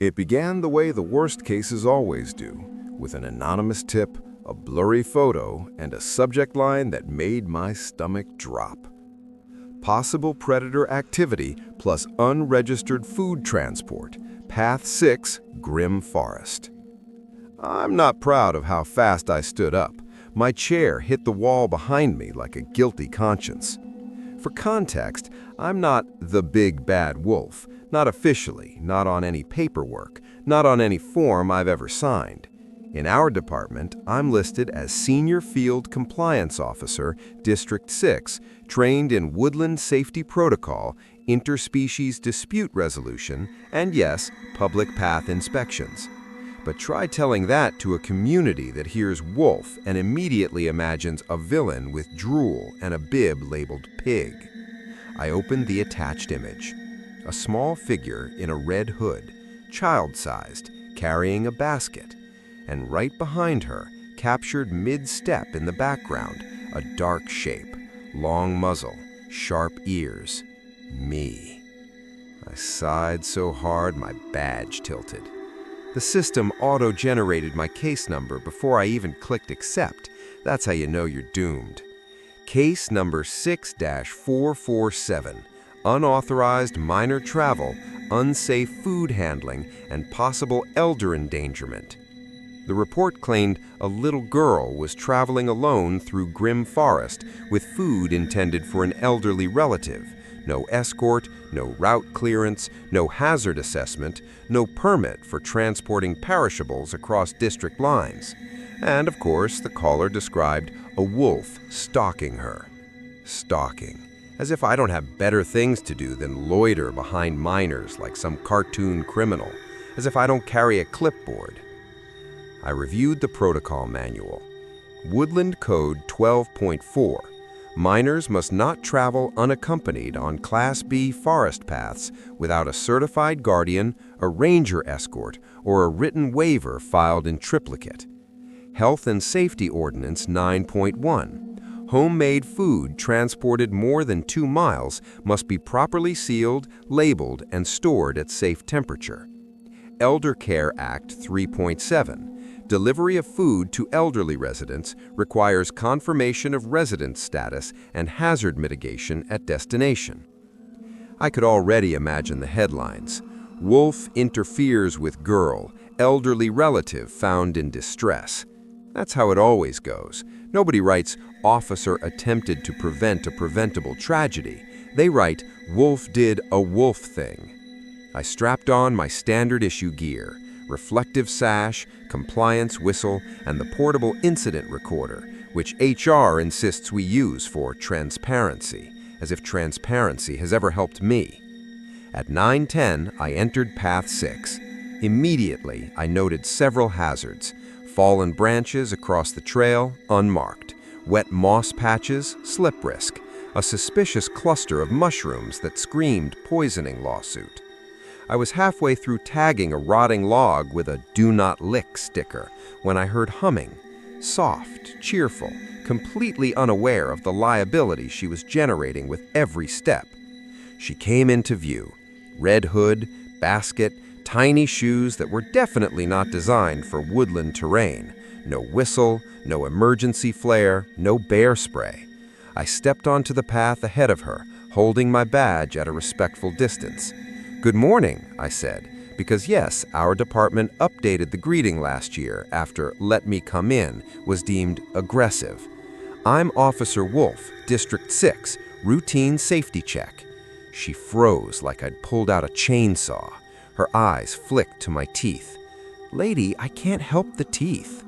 It began the way the worst cases always do, with an anonymous tip, a blurry photo, and a subject line that made my stomach drop. Possible predator activity plus unregistered food transport. Path 6, Grim Forest. I'm not proud of how fast I stood up. My chair hit the wall behind me like a guilty conscience. For context, I'm not the big bad wolf, not officially, not on any paperwork, not on any form I've ever signed. In our department, I'm listed as Senior Field Compliance Officer, District 6, trained in woodland safety protocol, interspecies dispute resolution, and yes, public path inspections. But try telling that to a community that hears wolf and immediately imagines a villain with drool and a bib labeled pig. I opened the attached image. A small figure in a red hood, child-sized, carrying a basket. And right behind her, captured mid-step in the background, a dark shape, long muzzle, sharp ears. Me. I sighed so hard my badge tilted. The system auto-generated my case number before I even clicked accept. That's how you know you're doomed. Case number 6-447, unauthorized minor travel, unsafe food handling, and possible elder endangerment. The report claimed a little girl was traveling alone through Grim Forest with food intended for an elderly relative. No escort, no route clearance, no hazard assessment, no permit for transporting perishables across district lines. And of course, the caller described a wolf stalking her. Stalking. As if I don't have better things to do than loiter behind minors like some cartoon criminal. As if I don't carry a clipboard. I reviewed the protocol manual. Woodland Code 12.4. Minors must not travel unaccompanied on Class B forest paths without a certified guardian, a ranger escort, or a written waiver filed in triplicate. Health and Safety Ordinance 9.1. Homemade food transported more than 2 miles must be properly sealed, labeled, and stored at safe temperature. Elder Care Act 3.7. Delivery of food to elderly residents requires confirmation of residence status and hazard mitigation at destination. I could already imagine the headlines. Wolf interferes with girl, elderly relative found in distress. That's how it always goes. Nobody writes, officer attempted to prevent a preventable tragedy. They write, wolf did a wolf thing. I strapped on my standard issue gear. Reflective sash, compliance whistle, and the portable incident recorder, which HR insists we use for transparency, as if transparency has ever helped me. At 9:10, I entered Path 6. Immediately, I noted several hazards. Fallen branches across the trail, unmarked. Wet moss patches, slip risk. A suspicious cluster of mushrooms that screamed poisoning lawsuit. I was halfway through tagging a rotting log with a "Do Not Lick" sticker when I heard humming, soft, cheerful, completely unaware of the liability she was generating with every step. She came into view, red hood, basket, tiny shoes that were definitely not designed for woodland terrain, no whistle, no emergency flare, no bear spray. I stepped onto the path ahead of her, holding my badge at a respectful distance. "Good morning," I said, because yes, our department updated the greeting last year after "let me come in" was deemed aggressive. "I'm Officer Wolf, District 6, routine safety check." She froze like I'd pulled out a chainsaw. Her eyes flicked to my teeth. "Lady, I can't help the teeth."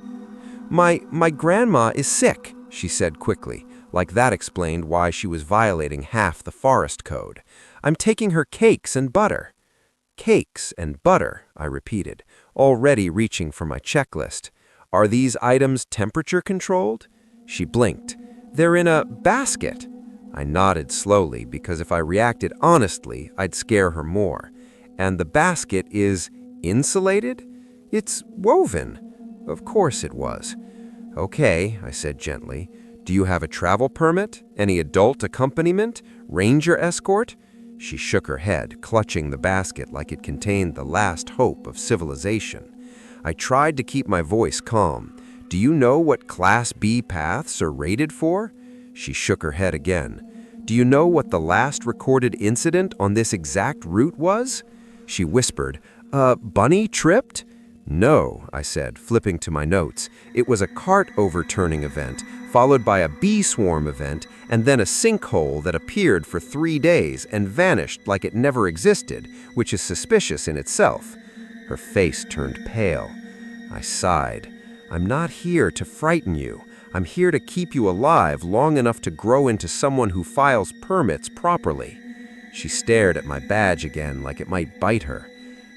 My grandma is sick," she said quickly, like that explained why she was violating half the forest code. "I'm taking her cakes and butter." "Cakes and butter," I repeated, already reaching for my checklist. "Are these items temperature controlled?" She blinked. "They're in a basket." I nodded slowly because if I reacted honestly, I'd scare her more. "And the basket is insulated?" "It's woven." Of course it was. "Okay," I said gently. "Do you have a travel permit? Any adult accompaniment? Ranger escort?" She shook her head, clutching the basket like it contained the last hope of civilization. I tried to keep my voice calm. "Do you know what Class B paths are rated for?" She shook her head again. "Do you know what the last recorded incident on this exact route was?" She whispered, "Bunny tripped?" "No," I said, flipping to my notes. "It was a cart overturning event, followed by a bee swarm event, and then a sinkhole that appeared for 3 days and vanished like it never existed, which is suspicious in itself." Her face turned pale. I sighed. "I'm not here to frighten you. I'm here to keep you alive long enough to grow into someone who files permits properly." She stared at my badge again like it might bite her.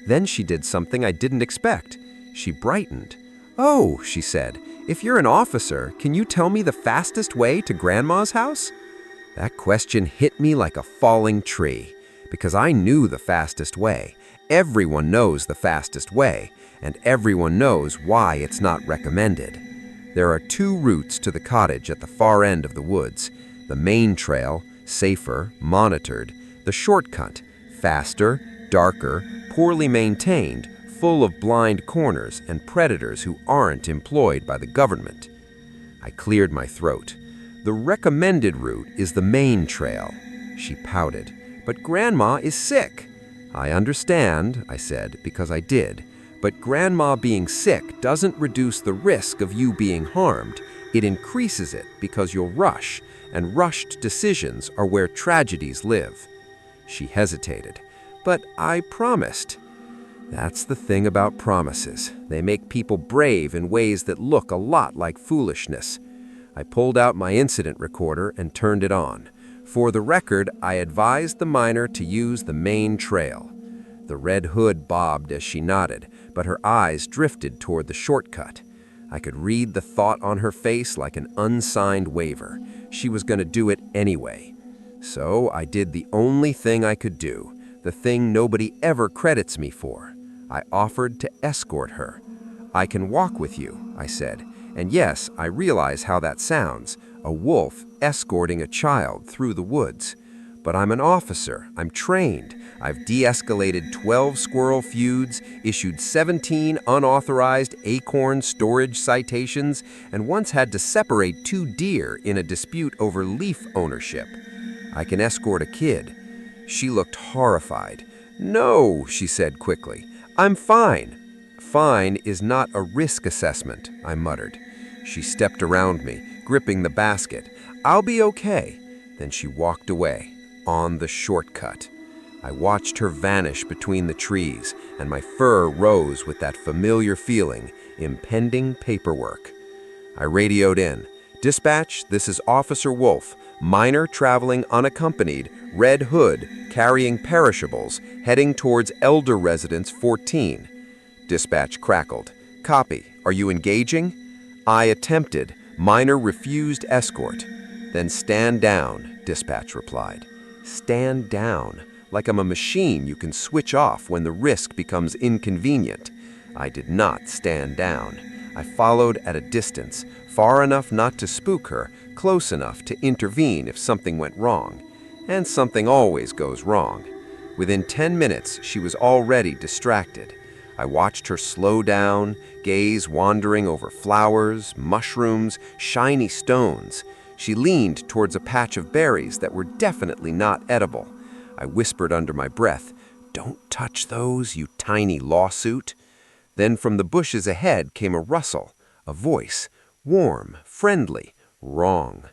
Then she did something I didn't expect. She brightened. "Oh," she said, "if you're an officer, can you tell me the fastest way to Grandma's house?" That question hit me like a falling tree, because I knew the fastest way. Everyone knows the fastest way, and everyone knows why it's not recommended. There are 2 routes to the cottage at the far end of the woods. The main trail, safer, monitored. The shortcut, faster, darker, poorly maintained, full of blind corners and predators who aren't employed by the government. I cleared my throat. "The recommended route is the main trail." She pouted. "But Grandma is sick." "I understand," I said, because I did. "But Grandma being sick doesn't reduce the risk of you being harmed. It increases it because you'll rush, and rushed decisions are where tragedies live." She hesitated. "But I promised." That's the thing about promises. They make people brave in ways that look a lot like foolishness. I pulled out my incident recorder and turned it on. For the record, I advised the miner to use the main trail. The red hood bobbed as she nodded, but her eyes drifted toward the shortcut. I could read the thought on her face like an unsigned waiver. She was going to do it anyway. So I did the only thing I could do, the thing nobody ever credits me for. I offered to escort her. "I can walk with you," I said. "And yes, I realize how that sounds, a wolf escorting a child through the woods. But I'm an officer, I'm trained. I've de-escalated 12 squirrel feuds, issued 17 unauthorized acorn storage citations, and once had to separate 2 deer in a dispute over leaf ownership. I can escort a kid." She looked horrified. "No," she said quickly. "I'm fine." "Fine is not a risk assessment," I muttered. She stepped around me, gripping the basket. "I'll be okay." Then she walked away, on the shortcut. I watched her vanish between the trees, and my fur rose with that familiar feeling, impending paperwork. I radioed in. "Dispatch, this is Officer Wolf, miner traveling unaccompanied, red hood, carrying perishables, heading towards Elder Residence 14. Dispatch crackled. "Copy. Are you engaging?" I attempted. Miner refused escort. "Then stand down," dispatch replied. Stand down, like I'm a machine you can switch off when the risk becomes inconvenient. I did not stand down. I followed at a distance, far enough not to spook her, close enough to intervene if something went wrong. And something always goes wrong. Within 10 minutes, she was already distracted. I watched her slow down, gaze wandering over flowers, mushrooms, shiny stones. She leaned towards a patch of berries that were definitely not edible. I whispered under my breath, "Don't touch those, you tiny lawsuit." Then from the bushes ahead came a rustle, a voice, warm, friendly, wrong.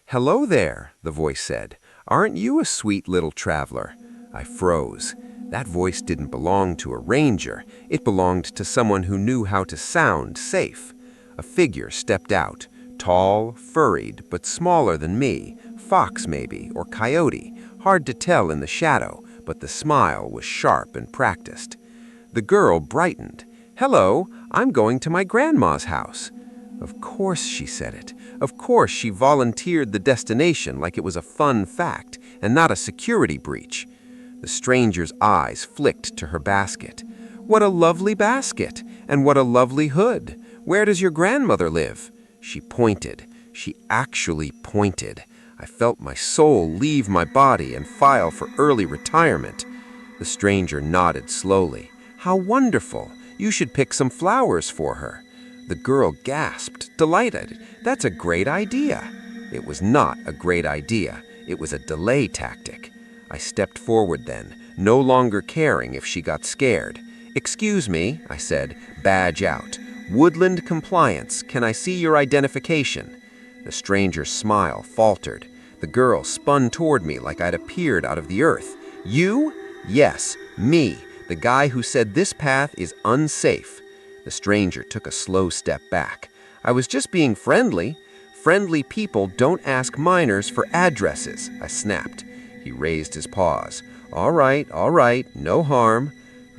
"Hello there," the voice said. "Aren't you a sweet little traveler?" I froze. That voice didn't belong to a ranger. It belonged to someone who knew how to sound safe. A figure stepped out, tall, furried, but smaller than me, fox maybe, or coyote, hard to tell in the shadow, but the smile was sharp and practiced. The girl brightened. "Hello, I'm going to my grandma's house." Of course she said it. Of course she volunteered the destination like it was a fun fact and not a security breach. The stranger's eyes flicked to her basket. "What a lovely basket, and what a lovely hood. Where does your grandmother live?" She pointed. She actually pointed. I felt my soul leave my body and file for early retirement. The stranger nodded slowly. "How wonderful! You should pick some flowers for her." The girl gasped, delighted. "That's a great idea." It was not a great idea. It was a delay tactic. I stepped forward then, no longer caring if she got scared. "Excuse me," I said, "badge out. Woodland compliance. Can I see your identification?" The stranger's smile faltered. The girl spun toward me like I'd appeared out of the earth. "You?" "Yes, me, the guy who said this path is unsafe." The stranger took a slow step back. "I was just being friendly. Friendly people don't ask minors for addresses," I snapped. He raised his paws. All right, no harm."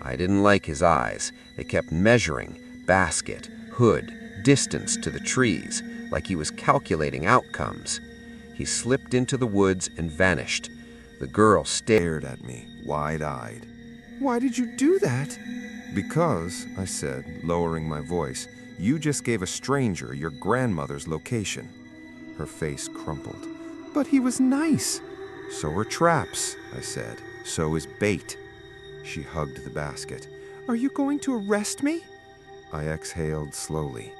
I didn't like his eyes. They kept measuring, basket, hood, distance to the trees, like he was calculating outcomes. He slipped into the woods and vanished. The girl stared at me, wide-eyed. "Why did you do that?" "Because," I said, lowering my voice, "you just gave a stranger your grandmother's location." Her face crumpled. "But he was nice." "So are traps," I said. "So is bait." She hugged the basket. "Are you going to arrest me?" I exhaled slowly.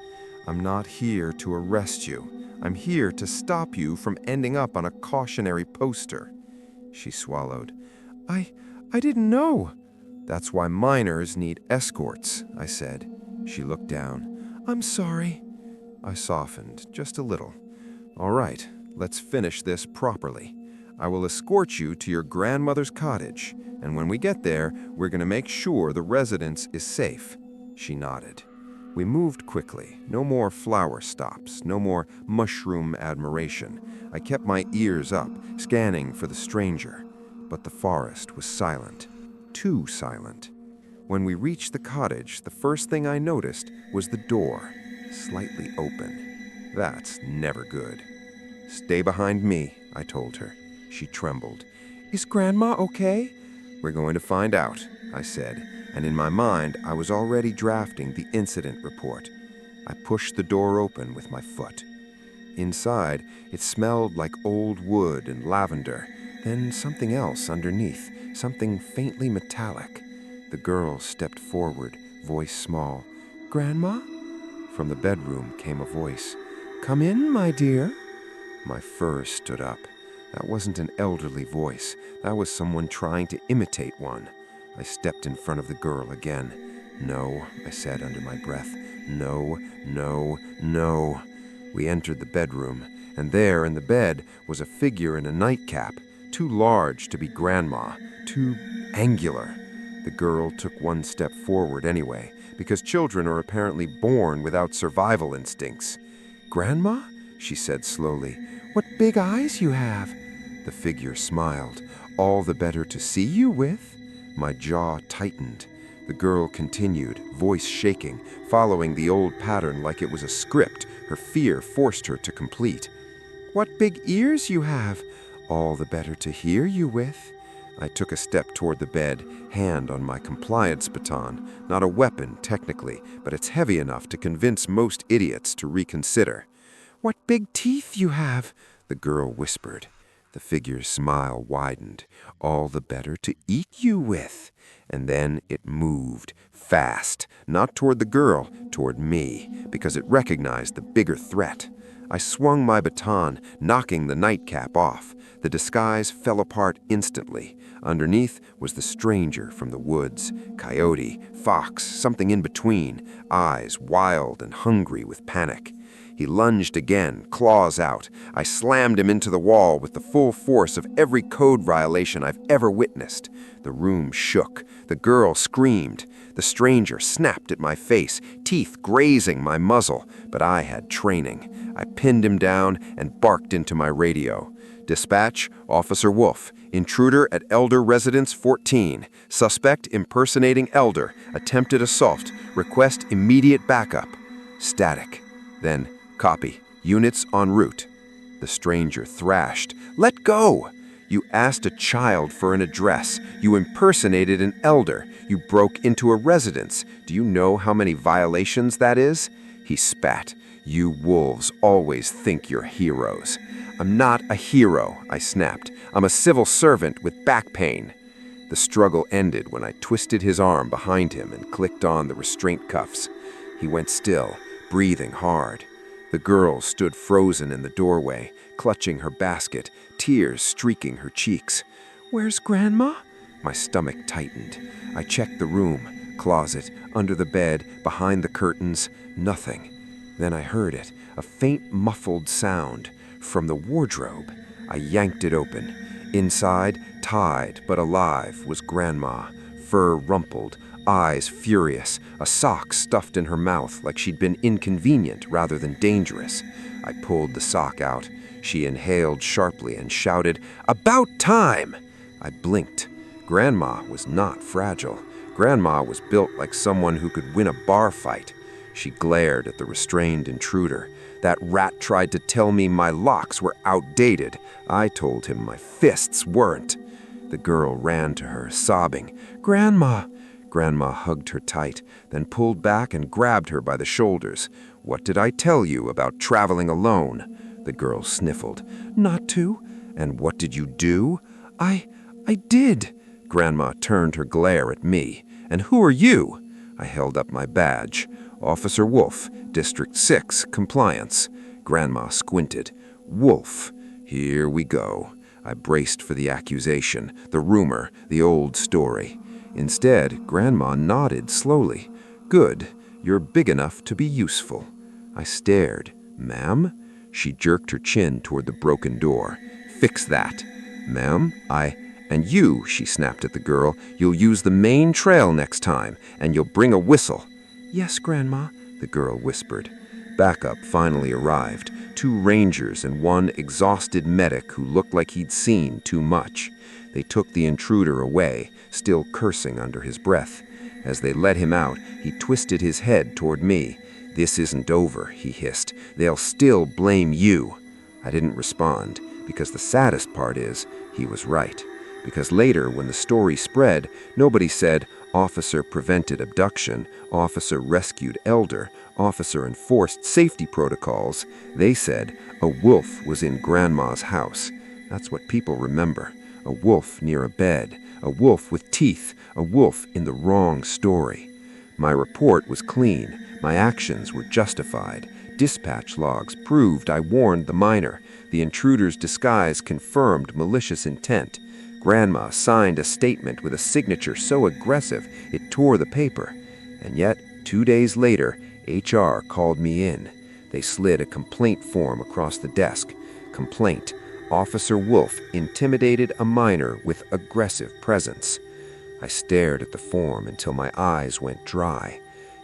"I'm not here to arrest you. I'm here to stop you from ending up on a cautionary poster." She swallowed. I didn't know." "That's why minors need escorts," I said. She looked down. "I'm sorry." I softened, just a little. "All right, let's finish this properly. I will escort you to your grandmother's cottage, and when we get there, we're going to make sure the residence is safe." She nodded. We moved quickly. No more flower stops, no more mushroom admiration. I kept my ears up, scanning for the stranger. But the forest was silent. Too silent. When we reached the cottage, the first thing I noticed was the door, slightly open. That's never good. "Stay behind me," I told her. She trembled. "Is Grandma okay?" "We're going to find out," I said, and in my mind I was already drafting the incident report. I pushed the door open with my foot. Inside, it smelled like old wood and lavender, then something else underneath, something faintly metallic. The girl stepped forward, voice small. "Grandma?" From the bedroom came a voice. "Come in, my dear." My fur stood up. That wasn't an elderly voice. That was someone trying to imitate one. I stepped in front of the girl again. "No," I said under my breath. "No, no, no." We entered the bedroom, and there in the bed was a figure in a nightcap, too large to be Grandma, too angular. The girl took one step forward anyway, because children are apparently born without survival instincts. "Grandma?" she said slowly. "What big eyes you have." The figure smiled. "All the better to see you with." My jaw tightened. The girl continued, voice shaking, following the old pattern like it was a script her fear forced her to complete. "What big ears you have. All the better to hear you with." I took a step toward the bed, hand on my compliance baton. Not a weapon, technically, but it's heavy enough to convince most idiots to reconsider. "What big teeth you have," the girl whispered. The figure's smile widened. "All the better to eat you with." And then it moved, fast, not toward the girl, toward me, because it recognized the bigger threat. I swung my baton, knocking the nightcap off. The disguise fell apart instantly. Underneath was the stranger from the woods. Coyote, fox, something in between, eyes wild and hungry with panic. He lunged again, claws out. I slammed him into the wall with the full force of every code violation I've ever witnessed. The room shook. The girl screamed. The stranger snapped at my face, teeth grazing my muzzle, but I had training. I pinned him down and barked into my radio. "Dispatch, Officer Wolf. Intruder at Elder Residence 14. Suspect impersonating Elder. Attempted assault. Request immediate backup." Static. Then, "Copy. Units en route." The stranger thrashed. "Let go! You asked a child for an address. You impersonated an elder. You broke into a residence. Do you know how many violations that is?" He spat. You wolves always think you're heroes. I'm not a hero, I snapped. I'm a civil servant with back pain. The struggle ended when I twisted his arm behind him and clicked on the restraint cuffs. He went still, breathing hard. The girl stood frozen in the doorway, clutching her basket, tears streaking her cheeks. "Where's Grandma?" My stomach tightened. I checked the room, closet, under the bed, behind the curtains. Nothing. Then I heard it, a faint muffled sound. From the wardrobe. I yanked it open. Inside, tied but alive, was Grandma, fur rumpled, eyes furious, a sock stuffed in her mouth like she'd been inconvenient rather than dangerous. I pulled the sock out. She inhaled sharply and shouted, "About time!" I blinked. Grandma was not fragile. Grandma was built like someone who could win a bar fight. She glared at the restrained intruder. That rat tried to tell me my locks were outdated. I told him my fists weren't. The girl ran to her, sobbing, "Grandma!" Grandma hugged her tight, then pulled back and grabbed her by the shoulders. "What did I tell you about traveling alone?" The girl sniffled. "Not to." "And what did you do?" I did." Grandma turned her glare at me. "And who are you?" I held up my badge. "Officer Wolf, District 6, Compliance." Grandma squinted. "Wolf. Here we go." I braced for the accusation, the rumor, the old story. Instead, Grandma nodded slowly. "Good. You're big enough to be useful." I stared. "Ma'am?" She jerked her chin toward the broken door. "Fix that." "Ma'am, And you," she snapped at the girl, "you'll use the main trail next time, and you'll bring a whistle." "Yes, Grandma," the girl whispered. Backup finally arrived, 2 rangers and 1 exhausted medic who looked like he'd seen too much. They took the intruder away, still cursing under his breath. As they let him out, he twisted his head toward me. "This isn't over," he hissed. "They'll still blame you." I didn't respond, because the saddest part is, he was right. Because later, when the story spread, nobody said, "Officer prevented abduction," "Officer rescued elder," "Officer enforced safety protocols." They said, "A wolf was in Grandma's house." That's what people remember. A wolf near a bed, a wolf with teeth, a wolf in the wrong story. My report was clean. My actions were justified. Dispatch logs proved I warned the miner. The intruder's disguise confirmed malicious intent. Grandma signed a statement with a signature so aggressive it tore the paper. And yet, 2 days later, HR called me in. They slid a complaint form across the desk. Complaint: Officer Wolf intimidated a miner with aggressive presence. I stared at the form until my eyes went dry.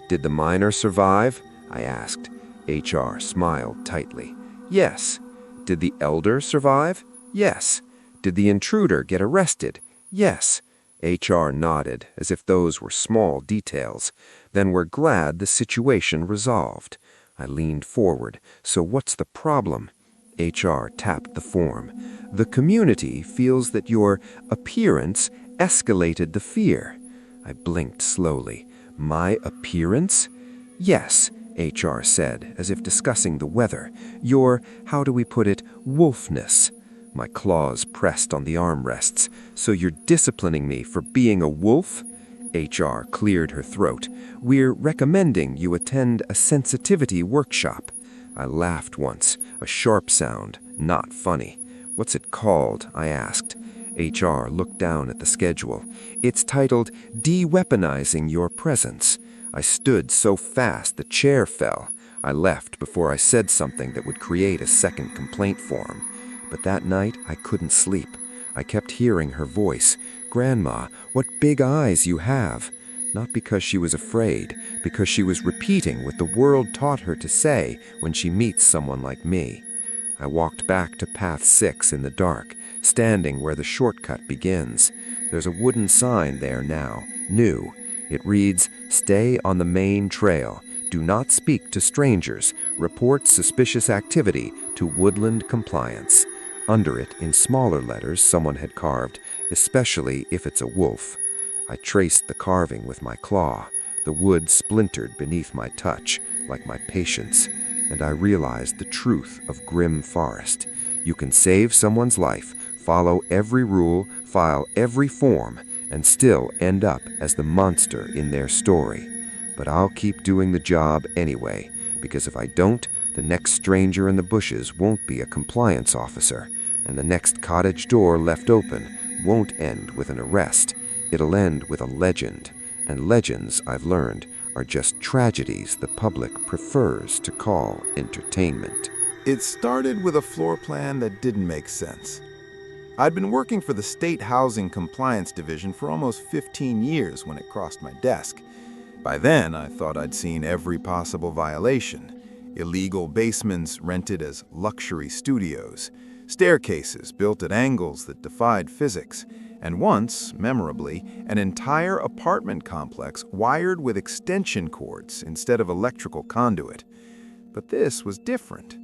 "Did the miner survive?" I asked. HR smiled tightly. "Yes." "Did the elder survive?" "Yes." "Did the intruder get arrested?" "Yes." HR nodded, as if those were small details. "Then we're glad the situation resolved." I leaned forward. "So what's the problem?" HR tapped the form. "The community feels that your appearance escalated the fear." I blinked slowly. "My appearance?" "Yes," HR said, as if discussing the weather. "Your, how do we put it, wolfness." My claws pressed on the armrests. "So you're disciplining me for being a wolf?" HR cleared her throat. "We're recommending you attend a sensitivity workshop." I laughed once, a sharp sound, not funny. "What's it called?" I asked. HR looked down at the schedule. "It's titled De-Weaponizing Your Presence." I stood so fast the chair fell. I left before I said something that would create a second complaint form. But that night, I couldn't sleep. I kept hearing her voice. "Grandma, what big eyes you have." Not because she was afraid, because she was repeating what the world taught her to say when she meets someone like me. I walked back to Path 6 in the dark, standing where the shortcut begins. There's a wooden sign there now, new. It reads, "Stay on the main trail. Do not speak to strangers. Report suspicious activity to Woodland Compliance." Under it, in smaller letters, someone had carved, "Especially if it's a wolf." I traced the carving with my claw. The wood splintered beneath my touch, like my patience. and I realized the truth of grim forest. You can save someone's life, follow every rule, file every form, and still end up as the monster in their story. But I'll keep doing the job anyway, because if I don't, the next stranger in the bushes won't be a compliance officer, and the next cottage door left open won't end with an arrest. It'll end with a legend, and legends, I've learned, are just tragedies the public prefers to call entertainment. It started with a floor plan that didn't make sense. I'd been working for the State Housing Compliance Division for almost 15 years when it crossed my desk. By then, I thought I'd seen every possible violation. Illegal basements rented as luxury studios, staircases built at angles that defied physics, and once, memorably, an entire apartment complex wired with extension cords instead of electrical conduit. But this was different.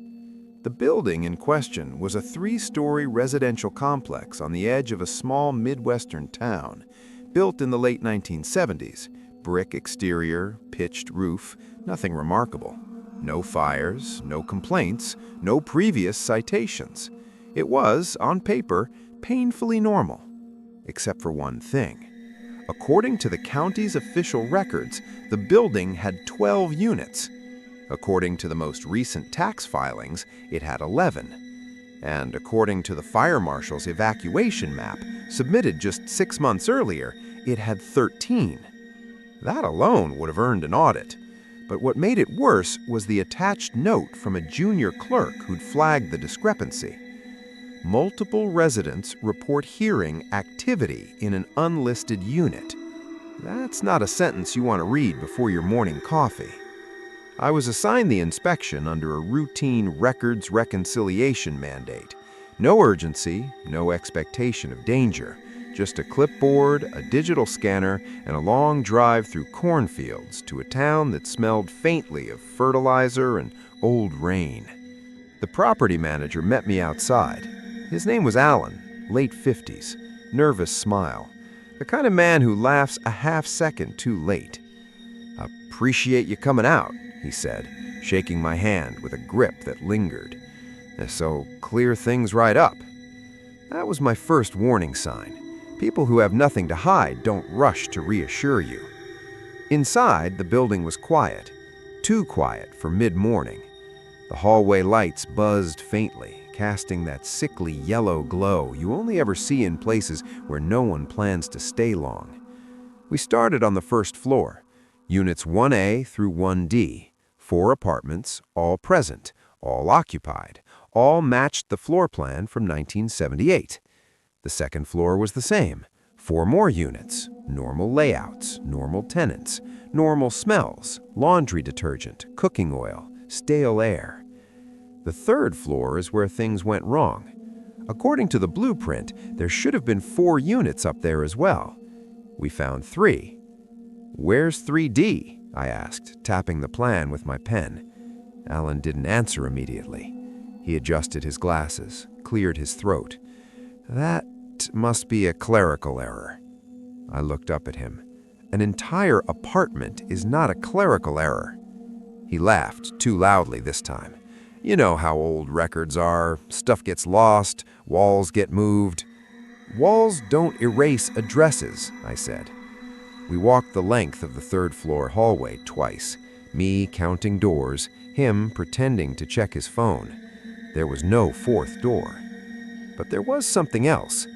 The building in question was a 3-story residential complex on the edge of a small Midwestern town, built in the late 1970s. Brick exterior, pitched roof, nothing remarkable. No fires, no complaints, no previous citations. It was, on paper, painfully normal. Except for one thing. According to the county's official records, the building had 12 units. According to the most recent tax filings, it had 11. And according to the fire marshal's evacuation map, submitted just 6 months earlier, it had 13. That alone would have earned an audit. But what made it worse was the attached note from a junior clerk who'd flagged the discrepancy. Multiple residents report hearing activity in an unlisted unit. That's not a sentence you want to read before your morning coffee. I was assigned the inspection under a routine records reconciliation mandate. No urgency, no expectation of danger. Just a clipboard, a digital scanner, and a long drive through cornfields to a town that smelled faintly of fertilizer and old rain. The property manager met me outside. His name was Alan, late 50s, nervous smile. The kind of man who laughs a half-second too late. "Appreciate you coming out," he said, shaking my hand with a grip that lingered. "So clear things right up." That was my first warning sign. People who have nothing to hide don't rush to reassure you. Inside, the building was quiet. Too quiet for mid-morning. The hallway lights buzzed faintly, casting that sickly yellow glow you only ever see in places where no one plans to stay long. We started on the first floor, units 1A through 1D, 4 apartments, all present, all occupied, all matched the floor plan from 1978. The second floor was the same, 4 more units, normal layouts, normal tenants, normal smells, laundry detergent, cooking oil, stale air. The third floor is where things went wrong. According to the blueprint, there should have been 4 units up there as well. We found 3. "Where's 3D?" I asked, tapping the plan with my pen. Alan didn't answer immediately. He adjusted his glasses, cleared his throat. "That must be a clerical error." I looked up at him. "An entire apartment is not a clerical error." He laughed, too loudly this time. "You know how old records are. Stuff gets lost, walls get moved." "Walls don't erase addresses," I said. We walked the length of the third-floor hallway twice, me counting doors, him pretending to check his phone. There was no 4th door. But there was something else.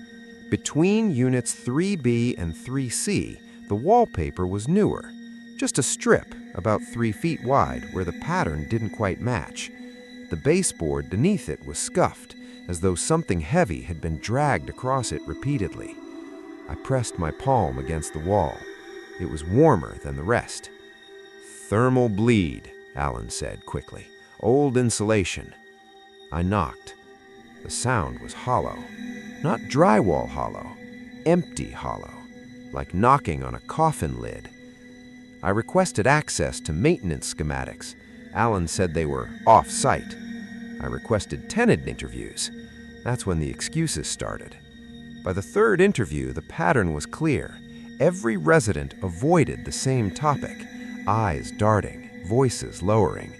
Between units 3B and 3C, the wallpaper was newer. Just a strip, about 3 feet wide, where the pattern didn't quite match. The baseboard beneath it was scuffed, as though something heavy had been dragged across it repeatedly. I pressed my palm against the wall. It was warmer than the rest. "Thermal bleed," Alan said quickly. "Old insulation." I knocked. The sound was hollow. Not drywall hollow, empty hollow, like knocking on a coffin lid. I requested access to maintenance schematics. Alan said they were off-site. I requested tenant interviews. That's when the excuses started. By the 3rd interview, the pattern was clear. Every resident avoided the same topic, eyes darting, voices lowering.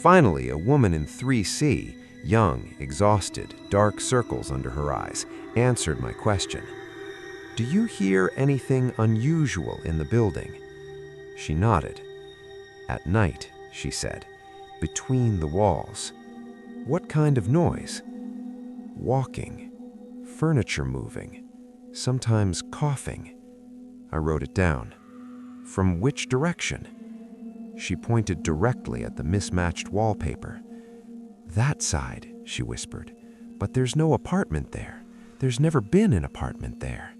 Finally, a woman in 3C, young, exhausted, dark circles under her eyes, answered my question. "Do you hear anything unusual in the building?" She nodded. "At night," she said, "between the walls." "What kind of noise?" "Walking, furniture moving, sometimes coughing." I wrote it down. "From which direction?" She pointed directly at the mismatched wallpaper. "That side," she whispered, "but there's no apartment there. There's never been an apartment there."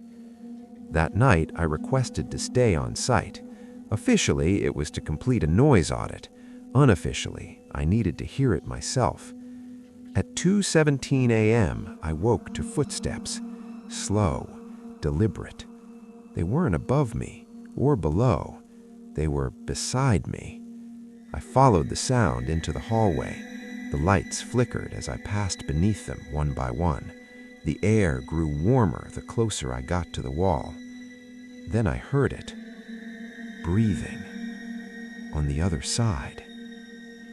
That night, I requested to stay on site. Officially, it was to complete a noise audit. Unofficially, I needed to hear it myself. At 2:17 a.m., I woke to footsteps, slow, deliberate. They weren't above me or below. They were beside me. I followed the sound into the hallway. The lights flickered as I passed beneath them one by one. The air grew warmer the closer I got to the wall. Then I heard it. Breathing. On the other side.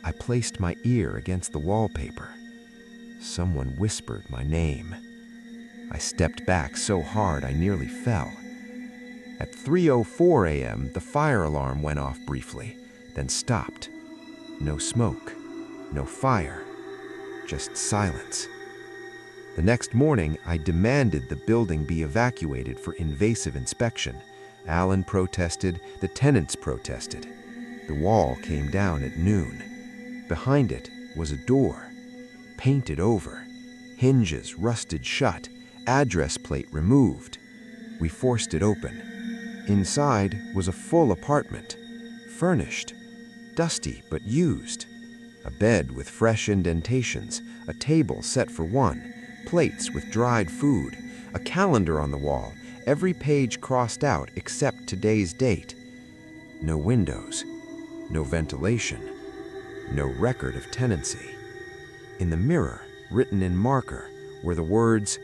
I placed my ear against the wallpaper. Someone whispered my name. I stepped back so hard I nearly fell. At 3:04 a.m., the fire alarm went off briefly, then stopped. No smoke, no fire, just silence. The next morning, I demanded the building be evacuated for invasive inspection. Alan protested, the tenants protested. The wall came down at noon. Behind it was a door, painted over, hinges rusted shut, address plate removed. We forced it open. Inside was a full apartment, furnished, dusty but used. A bed with fresh indentations, a table set for one, plates with dried food, a calendar on the wall, every page crossed out except today's date. No windows, no ventilation, no record of tenancy. In the mirror, written in marker, were the words,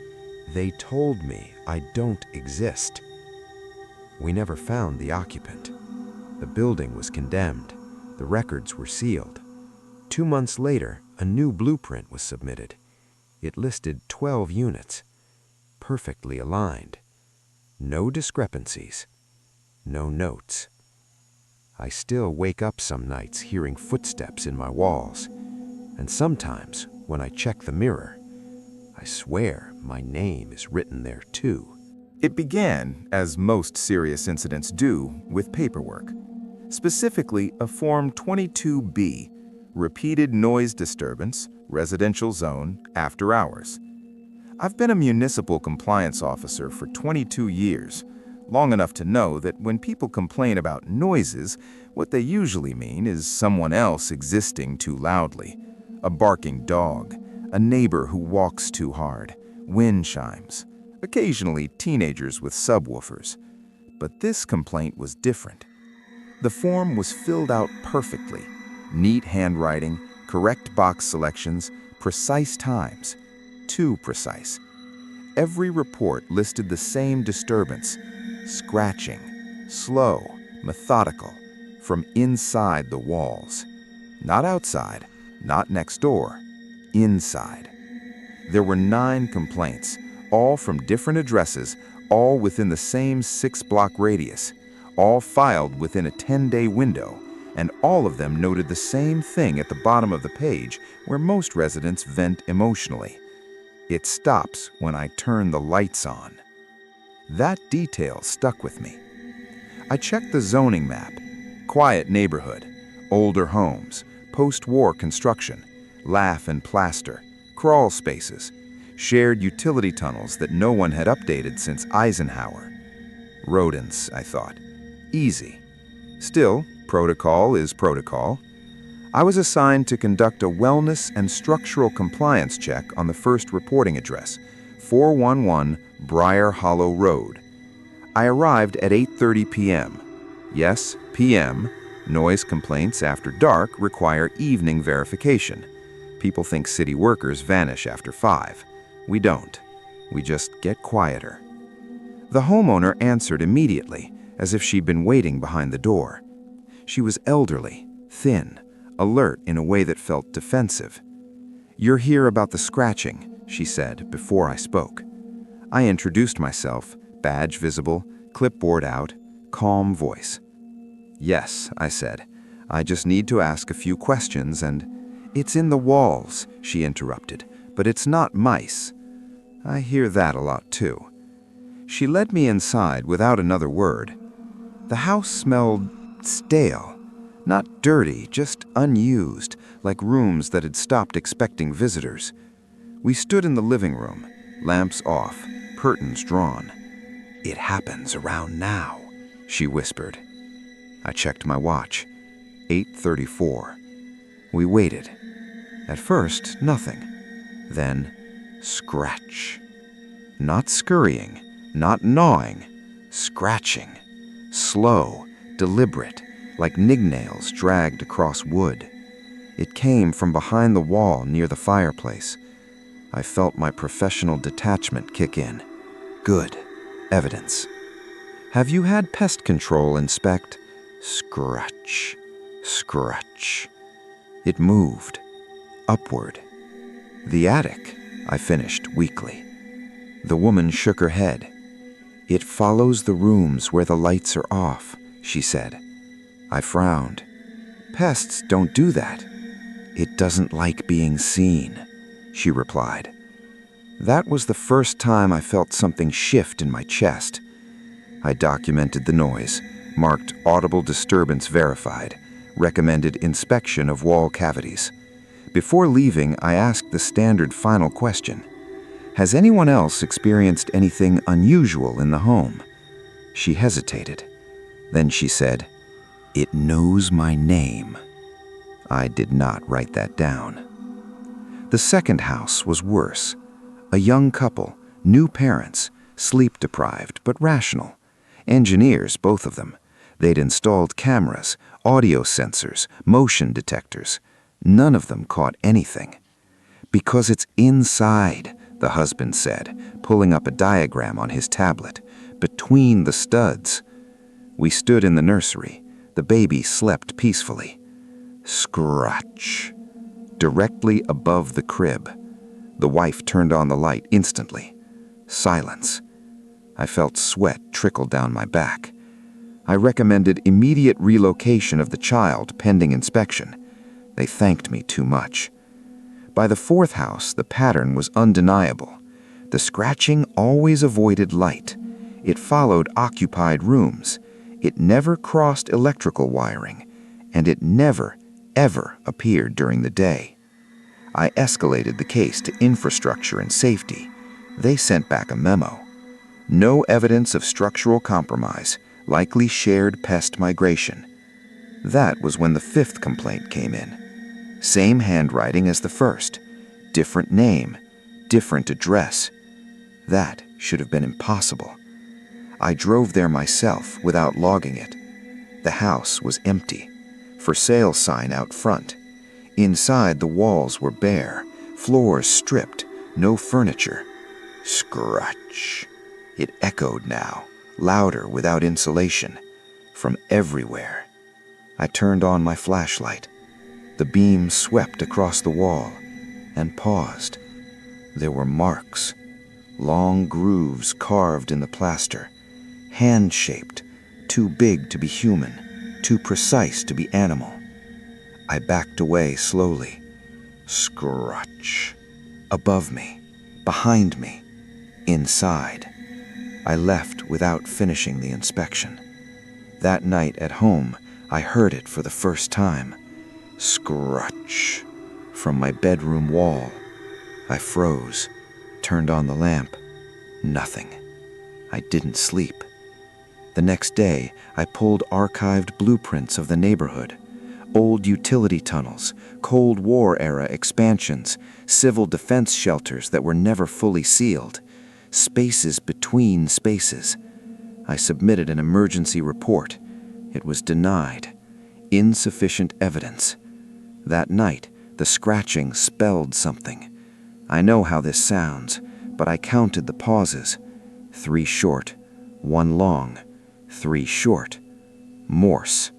"They told me I don't exist." We never found the occupant. The building was condemned. The records were sealed. 2 months later, a new blueprint was submitted. It listed 12 units, perfectly aligned. No discrepancies, no notes. I still wake up some nights hearing footsteps in my walls, and sometimes, when I check the mirror, I swear my name is written there too. It began, as most serious incidents do, with paperwork. Specifically, a Form 22B, Repeated Noise Disturbance, Residential Zone, After Hours. I've been a municipal compliance officer for 22 years, long enough to know that when people complain about noises, what they usually mean is someone else existing too loudly. A barking dog, a neighbor who walks too hard, wind chimes, occasionally teenagers with subwoofers. But this complaint was different. The form was filled out perfectly. Neat handwriting, correct box selections, precise times. Too precise. Every report listed the same disturbance. Scratching, slow, methodical, from inside the walls. Not outside, not next door, inside. There were 9 complaints, all from different addresses, all within the same 6-block radius, all filed within a 10-day window, and all of them noted the same thing at the bottom of the page where most residents vent emotionally. It stops when I turn the lights on. That detail stuck with me. I checked the zoning map. Quiet neighborhood, older homes, post-war construction, lath and plaster, crawl spaces, shared utility tunnels that no one had updated since Eisenhower. Rodents, I thought. Easy. Still, protocol is protocol. I was assigned to conduct a wellness and structural compliance check on the first reporting address, 411 Briar Hollow Road. I arrived at 8:30 p.m. Yes, p.m. Noise complaints after dark require evening verification. People think city workers vanish after 5. We don't. We just get quieter. The homeowner answered immediately, as if she'd been waiting behind the door. She was elderly, thin, alert in a way that felt defensive. "You're here about the scratching," she said before I spoke. I introduced myself, badge visible, clipboard out, calm voice. "Yes," I said. "I just need to ask a few questions and—" "It's in the walls," she interrupted, "but it's not mice." I hear that a lot too. She led me inside without another word. The house smelled stale. Not dirty, just unused, like rooms that had stopped expecting visitors. We stood in the living room, lamps off, curtains drawn. "It happens around now," she whispered. I checked my watch. 8:34. We waited. At first, nothing. Then, scratch. Not scurrying, not gnawing, scratching. Slow, deliberate, like nignails dragged across wood. It came from behind the wall near the fireplace. I felt my professional detachment kick in. Good. Evidence. "Have you had pest control inspect?" Scratch. Scratch. It moved. Upward. "The attic," I finished weakly. The woman shook her head. "It follows the rooms where the lights are off," she said. I frowned. "Pests don't do that." "It doesn't like being seen," she replied. That was the first time I felt something shift in my chest. I documented the noise, marked audible disturbance verified, recommended inspection of wall cavities. Before leaving, I asked the standard final question. "Has anyone else experienced anything unusual in the home?" She hesitated. Then she said, "It knows my name." I did not write that down. The second house was worse. A young couple, new parents, sleep-deprived but rational. Engineers, both of them. They'd installed cameras, audio sensors, motion detectors. None of them caught anything. "Because it's inside," the husband said, pulling up a diagram on his tablet, "between the studs." We stood in the nursery. The baby slept peacefully. Scratch. Directly above the crib. The wife turned on the light instantly. Silence. I felt sweat trickle down my back. I recommended immediate relocation of the child pending inspection. They thanked me too much. By the fourth house, the pattern was undeniable. The scratching always avoided light. It followed occupied rooms. It never crossed electrical wiring. And it never, ever appeared during the day. I escalated the case to infrastructure and safety. They sent back a memo. No evidence of structural compromise, likely shared pest migration. That was when the fifth complaint came in. Same handwriting as the first. Different name. Different address. That should have been impossible. I drove there myself without logging it. The house was empty. For sale sign out front. Inside, the walls were bare, floors stripped, no furniture. Scratch. It echoed now, louder without insulation, from everywhere. I turned on my flashlight. The beam swept across the wall and paused. There were marks, long grooves carved in the plaster, hand-shaped, too big to be human, too precise to be animal. I backed away slowly. Scratch. Above me, behind me, inside. I left without finishing the inspection. That night at home, I heard it for the first time. Scratch. From my bedroom wall. I froze, turned on the lamp. Nothing. I didn't sleep. The next day, I pulled archived blueprints of the neighborhood. Old utility tunnels, Cold War-era expansions, civil defense shelters that were never fully sealed, spaces between spaces. I submitted an emergency report. It was denied. Insufficient evidence. That night, the scratching spelled something. I know how this sounds, but I counted the pauses. 3 short, 1 long, 3 short. Morse.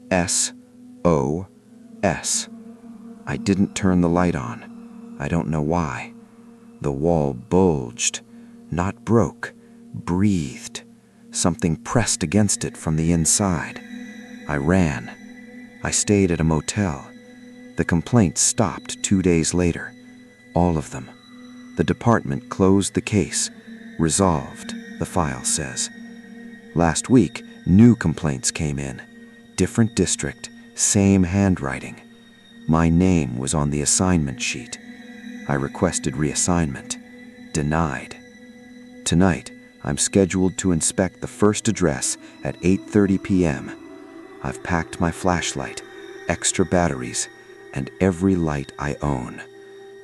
S-O-O-R. S. I didn't turn the light on. I don't know why. The wall bulged, not broke, breathed. Something pressed against it from the inside. I ran. I stayed at a motel. The complaints stopped 2 days later. All of them. The department closed the case. Resolved, the file says. Last week, new complaints came in. Different district, same handwriting. My name was on the assignment sheet. I requested reassignment. Denied. Tonight, I'm scheduled to inspect the first address at 8:30 p.m. I've packed my flashlight, extra batteries, and every light I own.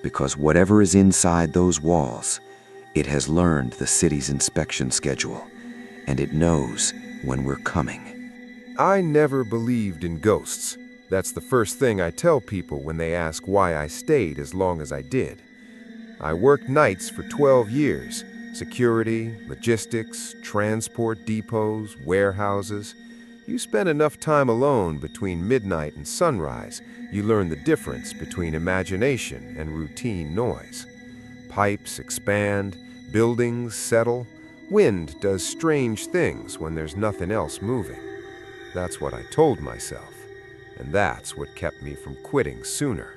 Because whatever is inside those walls, it has learned the city's inspection schedule, and it knows when we're coming. I never believed in ghosts. That's the first thing I tell people when they ask why I stayed as long as I did. I worked nights for 12 years. Security, logistics, transport depots, warehouses. You spend enough time alone between midnight and sunrise, you learn the difference between imagination and routine noise. Pipes expand, buildings settle. Wind does strange things when there's nothing else moving. That's what I told myself, and that's what kept me from quitting sooner.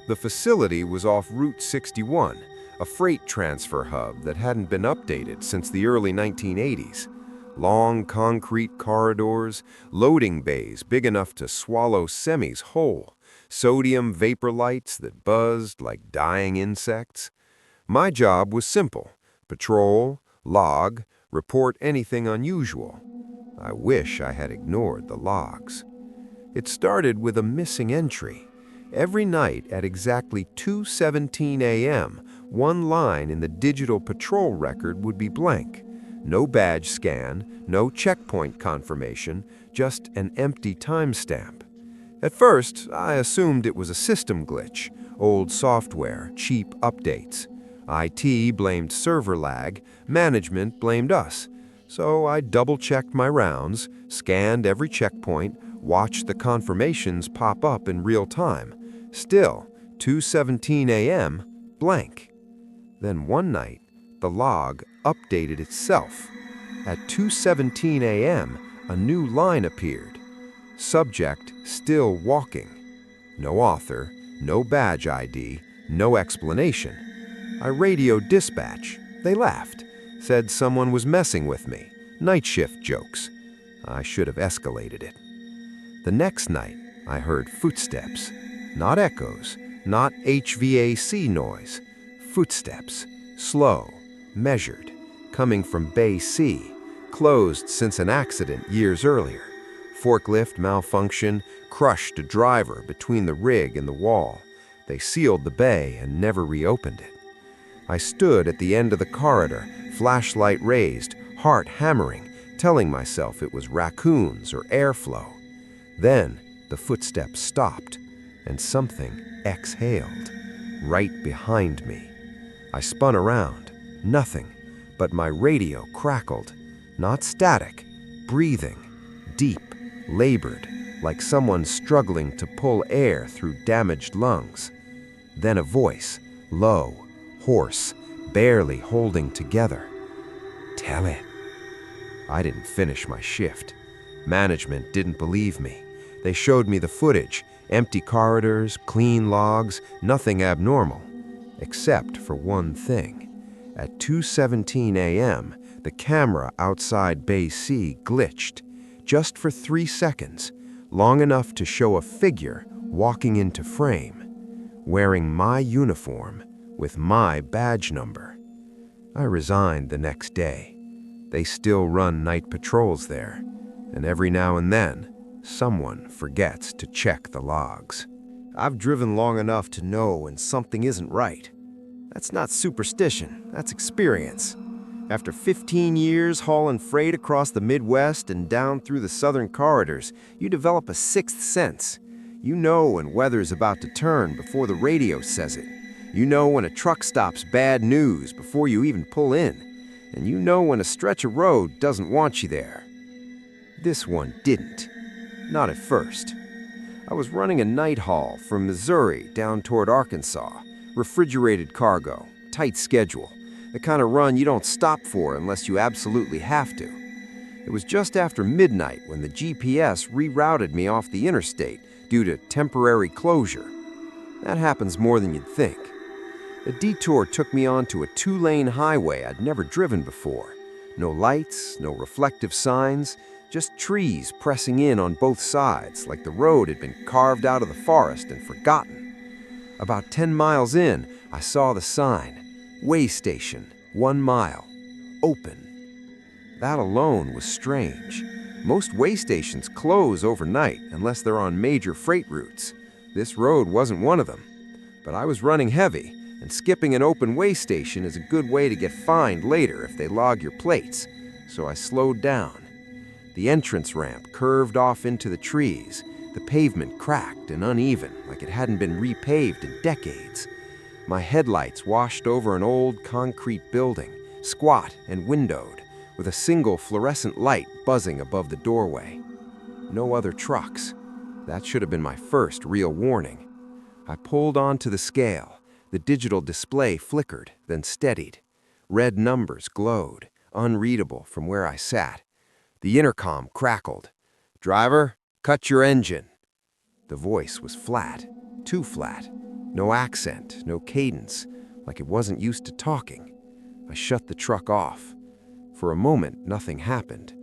The facility was off Route 61, a freight transfer hub that hadn't been updated since the early 1980s. Long concrete corridors, loading bays big enough to swallow semis whole, sodium vapor lights that buzzed like dying insects. My job was simple: patrol, log, report anything unusual. I wish I had ignored the logs. It started with a missing entry. Every night at exactly 2:17 a.m., one line in the digital patrol record would be blank. No badge scan, no checkpoint confirmation, just an empty timestamp. At first, I assumed it was a system glitch, old software, cheap updates. IT blamed server lag, management blamed us. So I double-checked my rounds, scanned every checkpoint, watched the confirmations pop up in real time. Still, 2:17 a.m., blank. Then one night, the log updated itself. At 2:17 a.m., a new line appeared. Subject still walking. No author, no badge ID, no explanation. I radioed dispatch. They laughed, said someone was messing with me. Night shift jokes. I should have escalated it. The next night, I heard footsteps. Not echoes, not HVAC noise. Footsteps. Slow, measured, coming from Bay C, closed since an accident years earlier. Forklift malfunction, crushed a driver between the rig and the wall. They sealed the bay and never reopened it. I stood at the end of the corridor, flashlight raised, heart hammering, telling myself it was raccoons or airflow. Then the footsteps stopped, and something exhaled, right behind me. I spun around. Nothing, but my radio crackled. Not static, breathing, deep, labored, like someone struggling to pull air through damaged lungs. Then a voice, low, hoarse, barely holding together. Tell it. I didn't finish my shift. Management didn't believe me. They showed me the footage, empty corridors, clean logs, nothing abnormal. Except for one thing. At 2:17 a.m., the camera outside Bay C glitched, just for 3 seconds, long enough to show a figure walking into frame, wearing my uniform with my badge number. I resigned the next day. They still run night patrols there, and every now and then, someone forgets to check the logs. I've driven long enough to know when something isn't right. That's not superstition, that's experience. After 15 years hauling freight across the Midwest and down through the southern corridors, you develop a sixth sense. You know when weather's about to turn before the radio says it. You know when a truck stops bad news before you even pull in. And you know when a stretch of road doesn't want you there. This one didn't. Not at first. I was running a night haul from Missouri down toward Arkansas. Refrigerated cargo, tight schedule. The kind of run you don't stop for unless you absolutely have to. It was just after midnight when the GPS rerouted me off the interstate due to temporary closure. That happens more than you'd think. The detour took me onto a 2-lane highway I'd never driven before. No lights, no reflective signs, just trees pressing in on both sides like the road had been carved out of the forest and forgotten. About 10 miles in, I saw the sign, Way Station, 1 mile, open. That alone was strange. Most way stations close overnight unless they're on major freight routes. This road wasn't one of them. But I was running heavy, and skipping an open way station is a good way to get fined later if they log your plates, so I slowed down. The entrance ramp curved off into the trees. The pavement cracked and uneven, like it hadn't been repaved in decades. My headlights washed over an old concrete building, squat and windowed, with a single fluorescent light buzzing above the doorway. No other trucks. That should have been my first real warning. I pulled onto the scale. The digital display flickered, then steadied. Red numbers glowed, unreadable from where I sat. The intercom crackled. "Driver, cut your engine." The voice was flat, too flat. No accent, no cadence, like it wasn't used to talking. I shut the truck off. For a moment, nothing happened.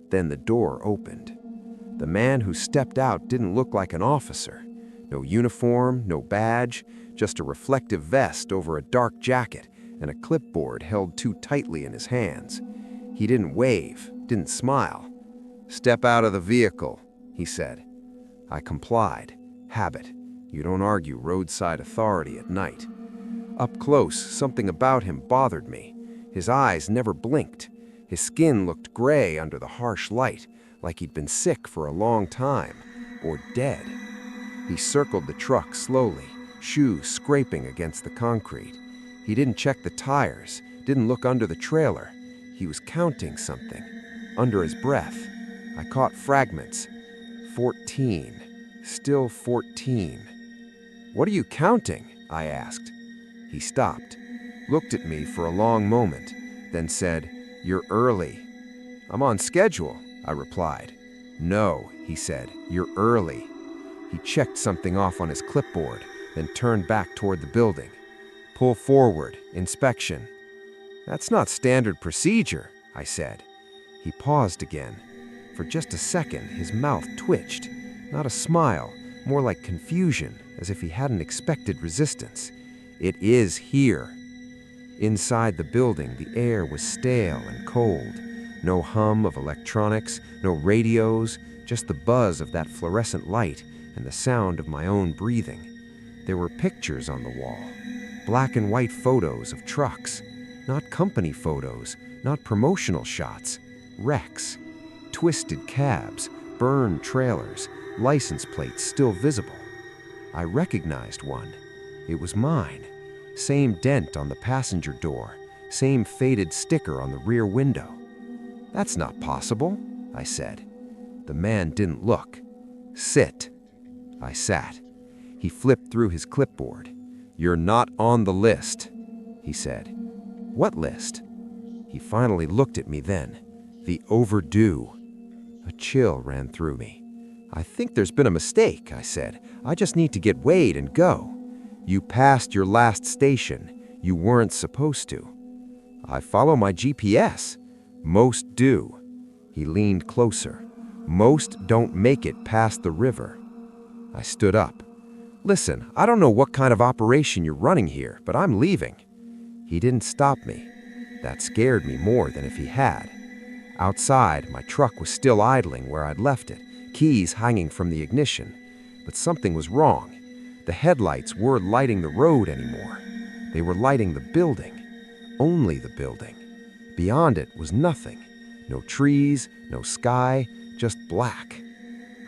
Then the door opened. The man who stepped out didn't look like an officer. No uniform, no badge, just a reflective vest over a dark jacket and a clipboard held too tightly in his hands. He didn't wave, didn't smile. "Step out of the vehicle," he said. I complied. Habit. You don't argue roadside authority at night. Up close, something about him bothered me. His eyes never blinked. His skin looked gray under the harsh light, like he'd been sick for a long time, or dead. He circled the truck slowly, shoes scraping against the concrete. He didn't check the tires, didn't look under the trailer. He was counting something, under his breath. I caught fragments. 14. Still 14. "What are you counting?" I asked. He stopped, looked at me for a long moment, then said, "You're early." "I'm on schedule," I replied. "No," he said, "you're early." He checked something off on his clipboard, then turned back toward the building. "Pull forward, inspection." "That's not standard procedure," I said. He paused again. For just a second, his mouth twitched. Not a smile, more like confusion, as if he hadn't expected resistance. "It is here." Inside the building, the air was stale and cold. No hum of electronics, no radios, just the buzz of that fluorescent light and the sound of my own breathing. There were pictures on the wall, black and white photos of trucks, not company photos, not promotional shots, wrecks, twisted cabs, burned trailers, license plates still visible. I recognized one. It was mine. Same dent on the passenger door, same faded sticker on the rear window. "That's not possible," I said. The man didn't look. "Sit." I sat. He flipped through his clipboard. "You're not on the list," he said. "What list?" He finally looked at me then. "The overdue." A chill ran through me. "I think there's been a mistake," I said. "I just need to get weighed and go." "You passed your last station. You weren't supposed to." "I follow my GPS." "Most do." He leaned closer. "Most don't make it past the river." I stood up. "Listen, I don't know what kind of operation you're running here, but I'm leaving." He didn't stop me. That scared me more than if he had. Outside, my truck was still idling where I'd left it, keys hanging from the ignition. But something was wrong. The headlights weren't lighting the road anymore. They were lighting the building. Only the building. Beyond it was nothing. No trees, no sky, just black.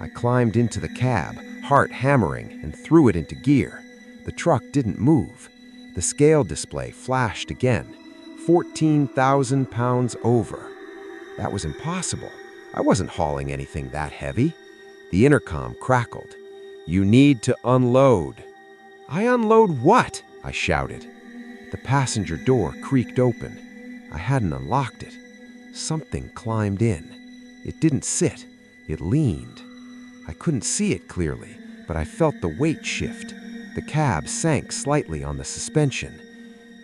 I climbed into the cab, heart hammering, and threw it into gear. The truck didn't move. The scale display flashed again. 14,000 pounds over. That was impossible. I wasn't hauling anything that heavy. The intercom crackled. You need to unload." "I unload what?" I shouted. The passenger door creaked open. I hadn't unlocked it. Something climbed in. It didn't sit. It leaned. I couldn't see it clearly, but I felt the weight shift. The cab sank slightly on the suspension.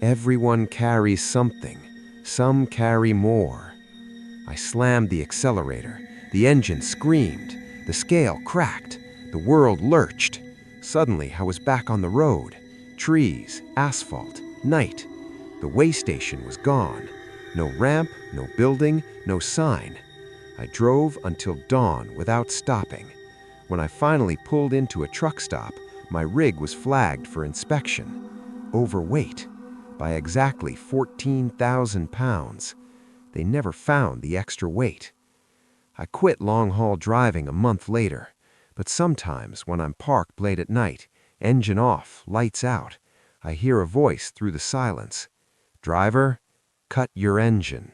Everyone carries something. Some carry more. I slammed the accelerator. The engine screamed. The scale cracked. The world lurched. Suddenly, I was back on the road. Trees, asphalt, night. The way station was gone. No ramp, no building, no sign. I drove until dawn without stopping. When I finally pulled into a truck stop, my rig was flagged for inspection. Overweight, by exactly 14,000 pounds. They never found the extra weight. I quit long-haul driving a month later, but sometimes when I'm parked late at night, engine off, lights out, I hear a voice through the silence. "Driver, cut your engine."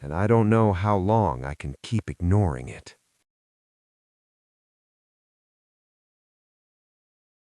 And I don't know how long I can keep ignoring it.